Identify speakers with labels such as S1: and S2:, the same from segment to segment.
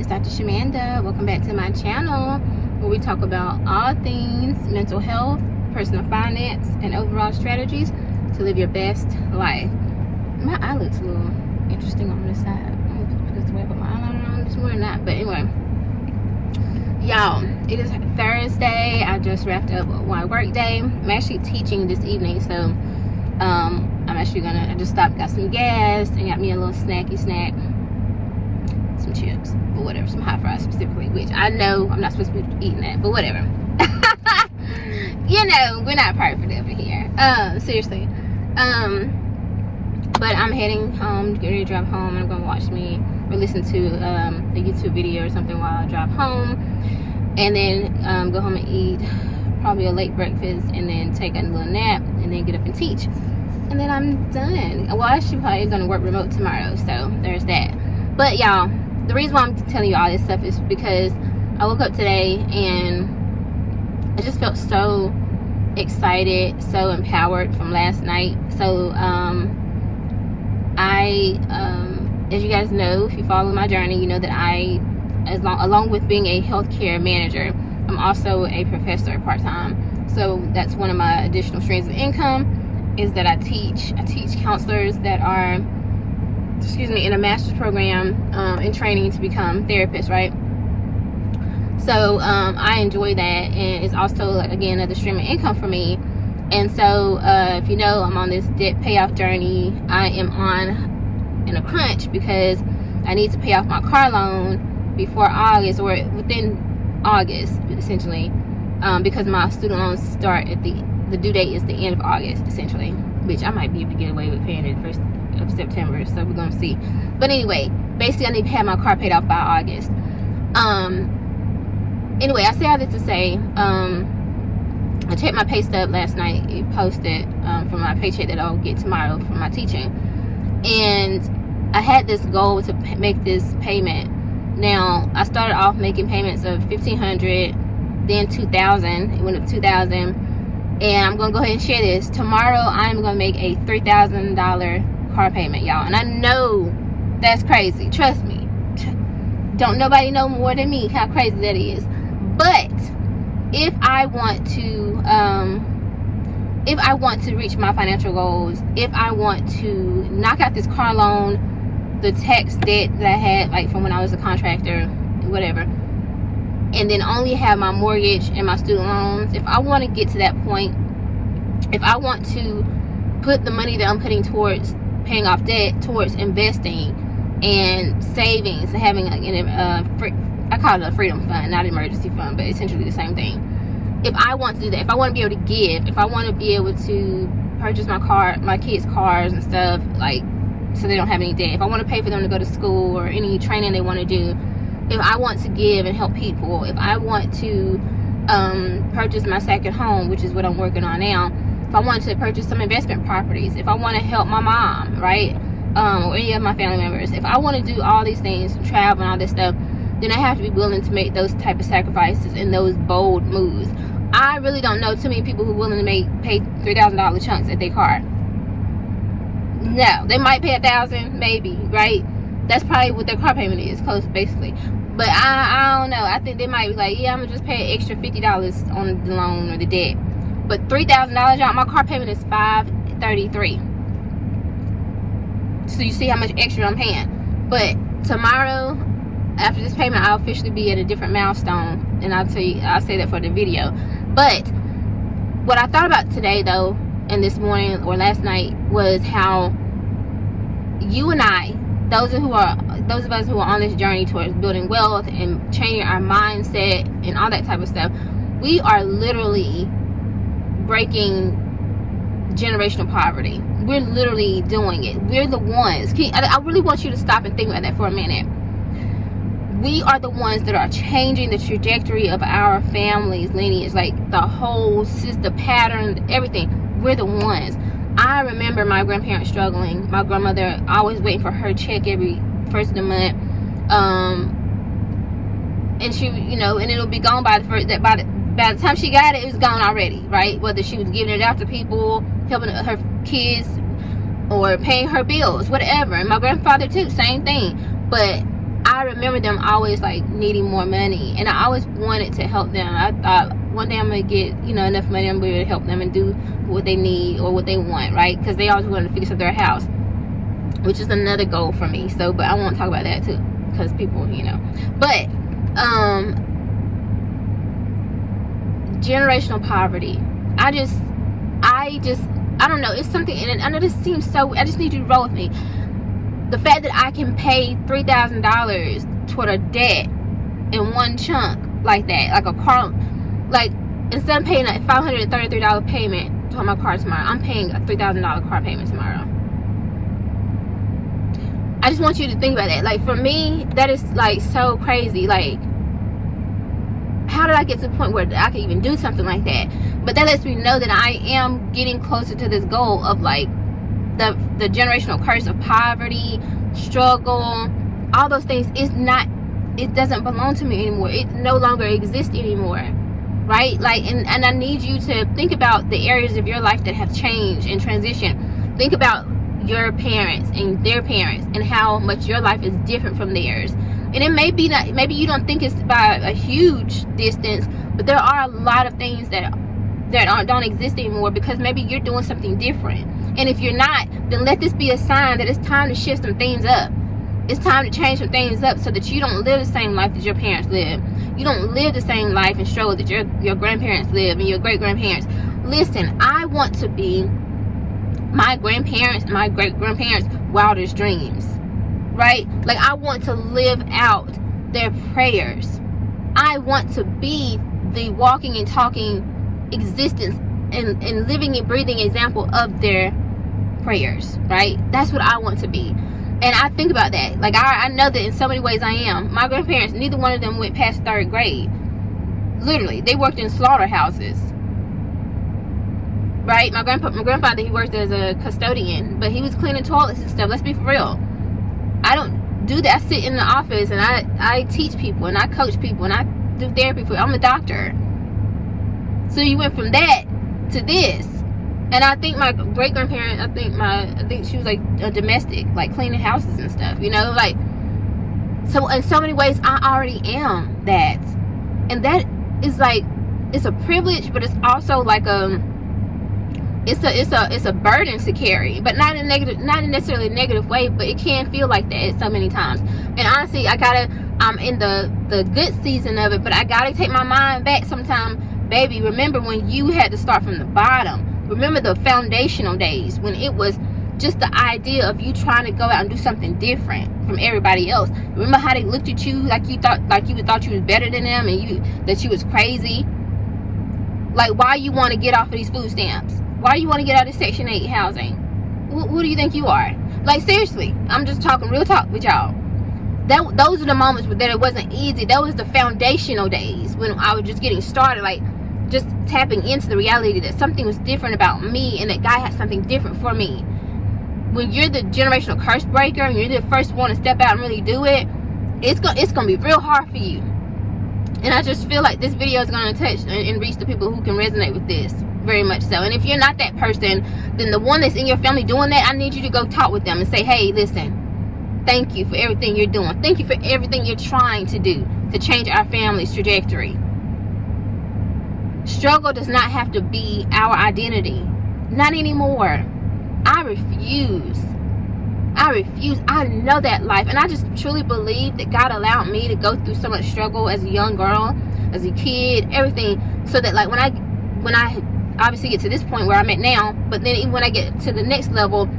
S1: Dr. Shamanda. Welcome back to my channel where we talk about all things mental health, personal finance, and overall strategies to live your best life. My eye looks a little interesting on this side. I don't know if it's the way I put my eyeliner on this morning or not, but anyway. Y'all, it is Thursday. I just wrapped up my work day. I'm actually teaching this evening, so I just stopped, got some gas, and got me a little snacky snack. Some chips, or whatever, some hot fries specifically, which I know I'm not supposed to be eating that, but whatever. You know, we're not perfect over here. Seriously. But I'm heading home, getting ready to drive home, and I'm gonna watch me or listen to a YouTube video or something while I drive home, and then go home and eat probably a late breakfast, and then take a little nap, and then get up and teach, and then I'm done. Well, I actually probably gonna work remote tomorrow, so there's that. But y'all, the reason why I'm telling you all this stuff is because I woke up today and I just felt so excited, so empowered from last night. So as you guys know, if you follow my journey, you know that along with being a healthcare manager, I'm also a professor part-time. So that's one of my additional streams of income, is that I teach counselors that are in a master's program in training to become therapists, right? So I enjoy that, and it's also, again, another stream of income for me. And so if you know, I'm on this debt payoff journey. I am in a crunch because I need to pay off my car loan before August, or within August, essentially, because my student loans start at the due date is the end of August, essentially, which I might be able to get away with paying it first of September, so we're gonna see. But anyway, basically I need to have my car paid off by August. Anyway, I say all this to say, I checked my pay stub last night. It posted for my paycheck that I'll get tomorrow for my teaching, and I had this goal to make this payment. Now I started off making payments of $1,500, then $2,000. It went up to $2,000, and I'm gonna go ahead and share this. Tomorrow I'm gonna make a $3,000 car payment, y'all, and I know that's crazy. Trust me, don't nobody know more than me how crazy that is. But if I want to reach my financial goals, if I want to knock out this car loan, the tax debt that I had, like from when I was a contractor, whatever, and then only have my mortgage and my student loans, if I want to get to that point, if I want to put the money that I'm putting towards paying off debt towards investing and savings and having I call it a freedom fund, not emergency fund, but essentially the same thing. If I want to do that, if I want to be able to give, if I want to be able to purchase my kids' cars and stuff, like, so they don't have any debt, if I want to pay for them to go to school or any training they want to do, if I want to give and help people, if I want to purchase my second home, which is what I'm working on now, if I want to purchase some investment properties, if I want to help my mom, right, or any of my family members, if I want to do all these things, travel and all this stuff, then I have to be willing to make those type of sacrifices and those bold moves. I really don't know too many people who are willing to pay $3,000 chunks at their car. No, they might pay $1,000, maybe, right? That's probably what their car payment is, close, basically. But I don't know. I think they might be like, yeah, I'm gonna just pay an extra $50 on the loan or the debt. But $3,000 out, my car payment is $533. So you see how much extra I'm paying. But tomorrow, after this payment, I'll officially be at a different milestone, and I'll say that for the video. But what I thought about today, though, and this morning or last night, was how you and I, those of us who are on this journey towards building wealth and changing our mindset and all that type of stuff, we are literally breaking generational poverty. We're literally doing it. We're the ones. I really want you to stop and think about that for a minute. We are the ones that are changing the trajectory of our family's lineage, like the whole system, pattern, everything. We're the ones. I remember my grandparents struggling. My grandmother always waiting for her check every first of the month, and she, and it'll be gone by the time she got it, it was gone already, right? Whether she was giving it out to people, helping her kids, or paying her bills, whatever. And my grandfather too, same thing. But I I remember them always like needing more money, and I always wanted to help them. I thought one day I'm gonna get, you know, enough money, I'm gonna help them and do what they need or what they want, right? Because they always wanted to fix up their house, which is another goal for me. So, but I won't talk about that too, because people, you know. But generational poverty, I don't know, it's something, and I know this seems so, I just need you to roll with me. The fact that I can pay $3,000 toward a debt in one chunk like that, like a car, like instead of paying a $533 payment to my car tomorrow, I'm paying a $3,000 car payment tomorrow. I just want you to think about that. Like, for me, that is like so crazy. Like, how did I get to the point where I can even do something like that? But that lets me know that I am getting closer to this goal of like the generational curse of poverty, struggle, all those things. It doesn't belong to me anymore. It no longer exists anymore, right? Like, and I need you to think about the areas of your life that have changed and transitioned. Think about your parents and their parents and how much your life is different from theirs. And it may be that maybe you don't think it's by a huge distance, but there are a lot of things that don't exist anymore because maybe you're doing something different. And if you're not, then let this be a sign that it's time to shift some things up. It's time to change some things up so that you don't live the same life that your parents lived. You don't live the same life and struggle that your grandparents lived and your great-grandparents. Listen, I want to be my grandparents and my great-grandparents' wildest dreams, right? Like, I want to live out their prayers. I want to be the walking and talking existence and living and breathing example of their prayers, right? That's what I want to be. And I think about that. Like, I know that in so many ways I am. My grandparents, neither one of them went past 3rd grade. Literally, they worked in slaughterhouses, right? My grandfather, he worked as a custodian, but he was cleaning toilets and stuff. Let's be for real. I don't do that. I sit in the office and I teach people and I coach people and I do therapy for. I'm a doctor. So you went from that to this. And I think my great grandparent, I think she was like a domestic, like cleaning houses and stuff, you know, like, so in so many ways I already am that. And that is like, it's a privilege, but it's also like it's a burden to carry, but not in necessarily a negative way, but it can feel like that so many times. And honestly, I'm in the good season of it, but I gotta take my mind back sometime. Baby, remember when you had to start from the bottom. Remember the foundational days when it was just the idea of you trying to go out and do something different from everybody else. Remember how they looked at you like you thought you was better than them, and that you was crazy. Like, why you want to get off of these food stamps? Why you want to get out of Section 8 housing? Who do you think you are? Like, seriously, I'm just talking real talk with y'all. Those are the moments that it wasn't easy. That was the foundational days when I was just getting started, like just tapping into the reality that something was different about me and that God had something different for me. When you're the generational curse breaker and you're the first one to step out and really do it, it's gonna be real hard for you. And I just feel like this video is gonna touch and reach the people who can resonate with this very much so. And if you're not that person, then the one that's in your family doing that, I need you to go talk with them and say, hey, listen, thank you for everything you're doing. Thank you for everything you're trying to do to change our family's trajectory. Struggle does not have to be our identity. Not anymore. I refuse. I know that life. And I just truly believe that God allowed me to go through so much struggle as a young girl, as a kid, everything. So that like when I obviously get to this point where I'm at now, but then even when I get to the next level,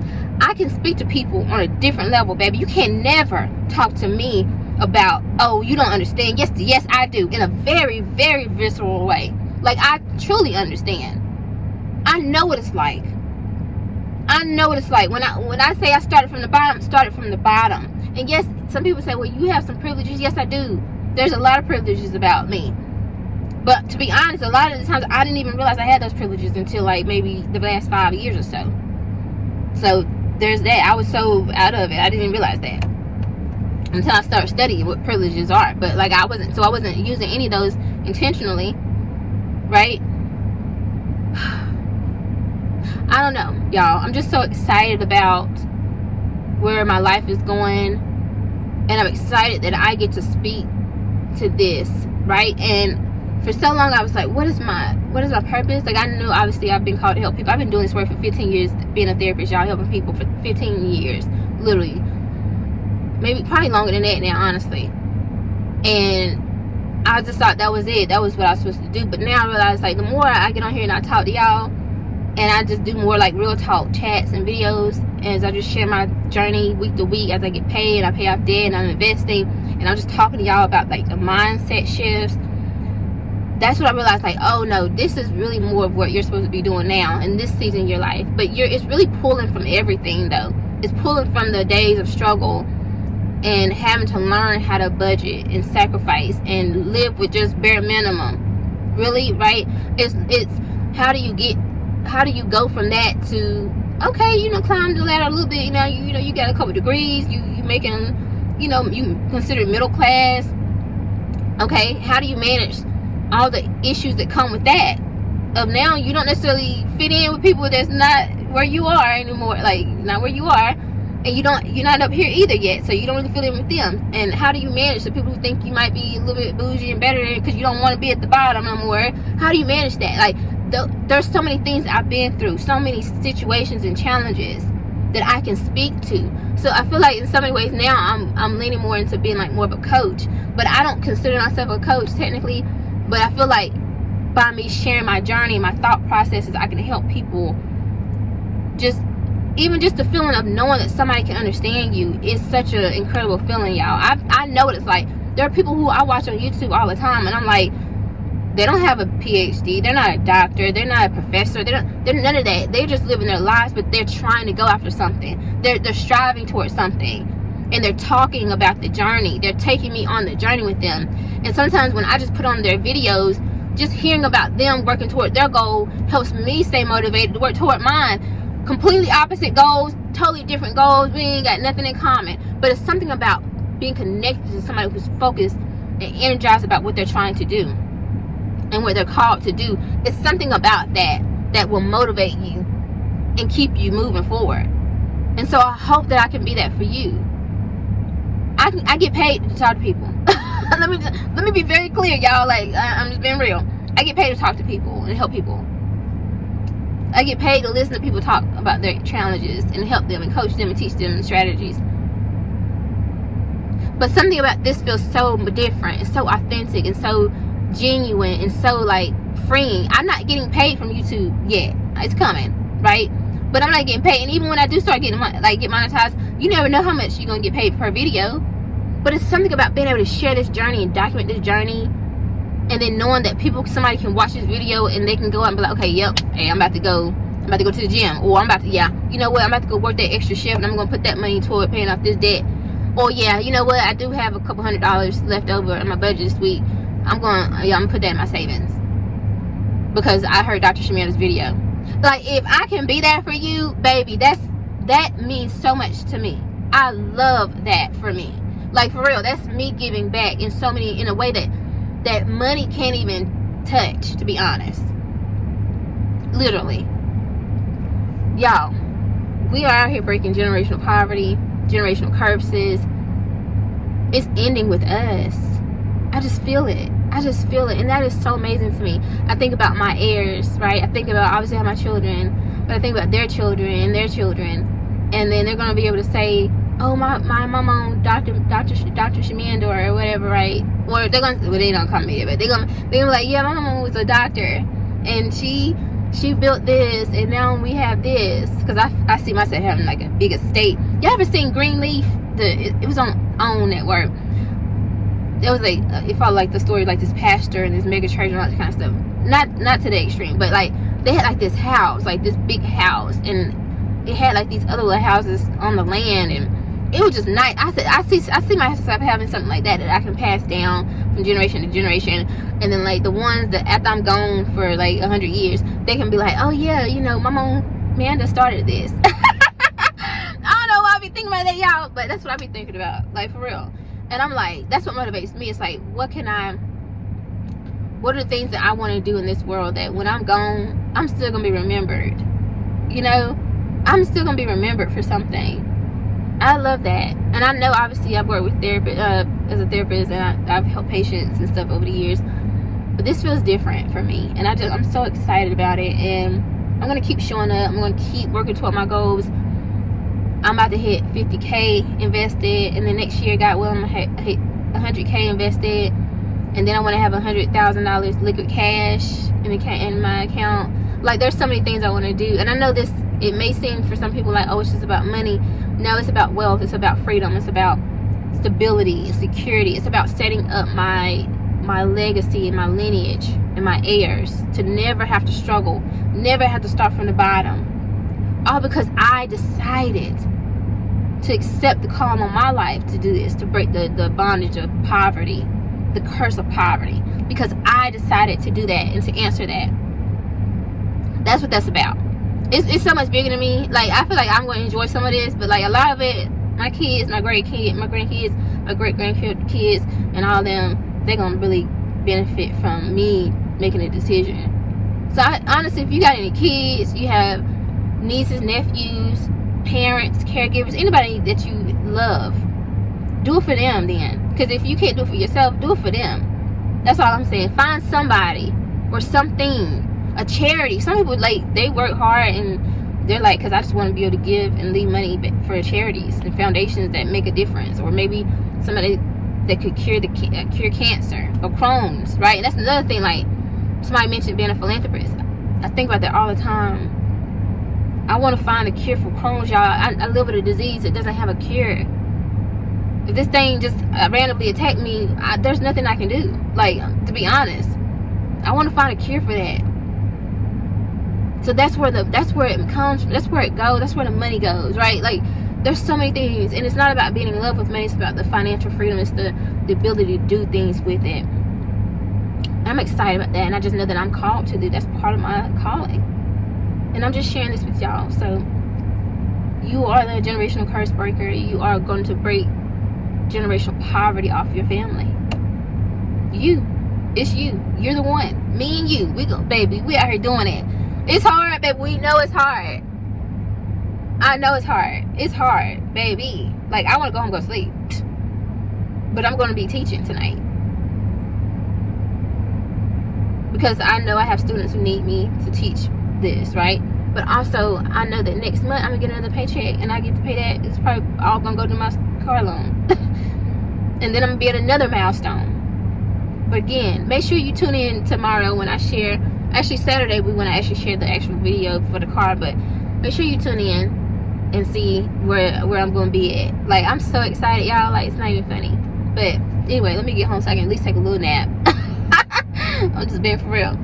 S1: I can speak to people on a different level, baby. You can never talk to me about, oh, you don't understand. Yes, I do. In a very, very visceral way. Like, I truly understand. I know what it's like. When I say I started from the bottom. And yes, some people say, well, you have some privileges. Yes, I do. There's a lot of privileges about me. But to be honest, a lot of the times I didn't even realize I had those privileges until like maybe the last 5 years or so. So there's that. I was so out of it. I didn't even realize that until I started studying what privileges are. But like I wasn't using any of those intentionally. Right? I don't know, y'all. I'm just so excited about where my life is going. And I'm excited that I get to speak to this, right? And for so long I was like, what is my purpose? Like, I knew obviously I've been called to help people. I've been doing this work for 15 years, being a therapist, y'all, helping people for 15 years, literally. Maybe probably longer than that now, honestly. And I just thought that was it. That was what I was supposed to do. But now I realize, like, the more I get on here and I talk to y'all, and I just do more like real talk chats and videos, as I just share my journey week to week as I get paid, I pay off debt, and I'm investing, and I'm just talking to y'all about like the mindset shifts. That's what I realized, like, oh no, this is really more of what you're supposed to be doing now in this season of your life. But it's really pulling from everything, though. It's pulling from the days of struggle and having to learn how to budget and sacrifice and live with just bare minimum. Really, right? It's how do you go from that to, okay, you know, climb the ladder a little bit, you know, you got a couple degrees, you making, you know, you consider middle class. Okay, how do you manage all the issues that come with that? Of now you don't necessarily fit in with people that's not where you are anymore, like not where you are, and you're not up here either yet, so you don't really fit in with them. And how do you manage the people who think you might be a little bit bougie and better because you don't want to be at the bottom no more? How do you manage that? Like, there's so many things I've been through, so many situations and challenges that I can speak to. So I feel like in so many ways now I'm leaning more into being like more of a coach, but I don't consider myself a coach technically. But I feel like by me sharing my journey, my thought processes, I can help people. Even just the feeling of knowing that somebody can understand you is such an incredible feeling, y'all. I know what it's like. There are people who I watch on YouTube all the time, and I'm like, they don't have a PhD, they're not a doctor, they're not a professor, they're none of that. They're just living their lives, but they're trying to go after something. They're striving towards something, and they're talking about the journey. They're taking me on the journey with them. And sometimes when I just put on their videos, just hearing about them working toward their goal helps me stay motivated to work toward mine. Completely opposite goals, totally different goals, we ain't got nothing in common, but it's something about being connected to somebody who's focused and energized about what they're trying to do and what they're called to do. It's something about that will motivate you and keep you moving forward. And so I hope that I can be that for you. I get paid to talk to people. let me be very clear, y'all. Like, I'm just being real. I get paid to talk to people and help people. I get paid to listen to people talk about their challenges and help them and coach them and teach them strategies. But something about this feels so different and so authentic and so genuine and so like freeing. I'm not getting paid from YouTube yet. It's coming, right? But I'm not getting paid. And even when I do start getting get monetized, you never know how much you're gonna get paid per video. But it's something about being able to share this journey and document this journey, and then knowing that somebody can watch this video and they can go out and be like, okay, yep, hey, I'm about to go to the gym, or I'm about to, you know what, I'm about to go work that extra shift and I'm gonna put that money toward paying off this debt. Or yeah, you know what, I do have a couple $100 left over in my budget this week. I'm gonna put that in my savings because I heard Dr. Shamanda's video. Like, if I can be that for you, baby, that means so much to me. I love that for me. Like, for real, that's me giving back in a way that money can't even touch, to be honest. Literally. Y'all, we are out here breaking generational poverty, generational curses. It's ending with us. I just feel it. And that is so amazing to me. I think about my heirs, right? I think about, obviously I have my children, but I think about their children and their children. And then they're going to be able to say, oh, my mom on Dr. Shamanda or whatever, right? Or they're going to, well, they don't call me, but they're going to be like, yeah, my mom was a doctor and she built this, and now we have this. Because I see myself having like a big estate. Y'all ever seen Greenleaf? It was on OWN network. It was like, it felt like the story of like this pastor and this mega church and all that kind of stuff. Not to the extreme, but like they had like this house, like this big house, and it had like these other little houses on the land, and it was just nice. I see myself having something like that I can pass down from generation to generation, and then like the ones that after I'm gone for like 100 years, they can be like, oh yeah, you know, my mom Amanda started this. I don't know why I be thinking about that, y'all, but that's what I be thinking about, like, for real. And I'm like, that's what motivates me. It's like, what are the things that I want to do in this world that when I'm gone, I'm still gonna be remembered? You know, I'm still gonna be remembered for something. I love that. And I know obviously I've worked with therapy as a therapist, and I've helped patients and stuff over the years, but this feels different for me, and I'm so excited about it. And I'm gonna keep showing up. I'm gonna keep working toward my goals. I'm about to hit 50K invested, and then next year, God willing, I'm gonna hit 100K invested, and then I want to have $100,000 liquid cash in my account. Like, there's so many things I want to do, and I know this, it may seem for some people like, oh, it's just about money. No, it's about wealth. It's about freedom. It's about stability, security. It's about setting up my legacy and my lineage and my heirs to never have to struggle, never have to start from the bottom, all because I decided to accept the call on my life to do this, to break the bondage of poverty, the curse of poverty, because I decided to do that and to answer that. That's what that's about. It's so much bigger than me. Like, I feel like I'm going to enjoy some of this, but like a lot of it, my kids, my grandkids, my great grandkids, and all them, they're going to really benefit from me making a decision. So honestly, if you got any kids, you have nieces, nephews, parents, caregivers, anybody that you love, do it for them then. Because if you can't do it for yourself, do it for them. That's all I'm saying. Find somebody or something, a charity. Some people, like, they work hard and they're like, because I just want to be able to give and leave money for charities and foundations that make a difference, or maybe somebody that could cure cancer or Crohn's, right? And that's another thing. Like, somebody mentioned being a philanthropist. I think about that all the time. I want to find a cure for Crohn's, y'all. I live with a disease that doesn't have a cure. If this thing just randomly attacked me, there's nothing I can do. Like, to be honest, I want to find a cure for that. So that's where it comes from. That's where it goes. That's where the money goes, right? Like, there's so many things, and it's not about being in love with money. It's about the financial freedom. It's the ability to do things with it. I'm excited about that, and I just know that I'm called to do. That's part of my calling, and I'm just sharing this with y'all. So you are the generational curse breaker. You are going to break generational poverty off your family. It's you. You're the one. Me and you. We go, baby. We out here doing it. It's hard, baby. We know it's hard. I know it's hard. It's hard, baby. Like, I want to go home and go sleep, but I'm going to be teaching tonight because I know I have students who need me to teach this, right? But also, I know that next month I'm gonna get another paycheck, and I get to pay that. It's probably all gonna go to my car loan, and then I'm gonna be at another milestone. But again, make sure you tune in tomorrow when I share. Actually, Saturday we want to actually share the actual video for the car, but make sure you tune in and see where I'm gonna be at. Like, I'm so excited, y'all. Like, it's not even funny. But anyway, let me get home so I can at least take a little nap. I'm just being for real.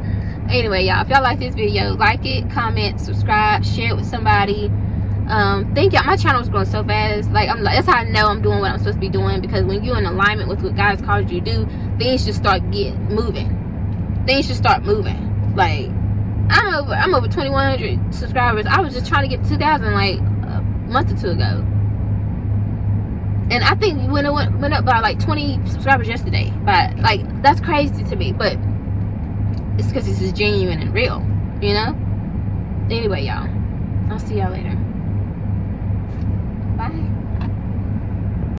S1: Anyway, y'all, if y'all like this video, like it, comment, subscribe, share it with somebody. Thank y'all. My channel is growing so fast. Like, that's how I know I'm doing what I'm supposed to be doing, because when you're in alignment with what God's called you to do, things just start moving. Things just start moving. Like, I'm over 2,100 subscribers. I was just trying to get 2,000 like a month or two ago, and I think we went up by like 20 subscribers yesterday. But like, that's crazy to me. But it's because this is genuine and real, you know? Anyway, y'all, I'll see y'all later. Bye.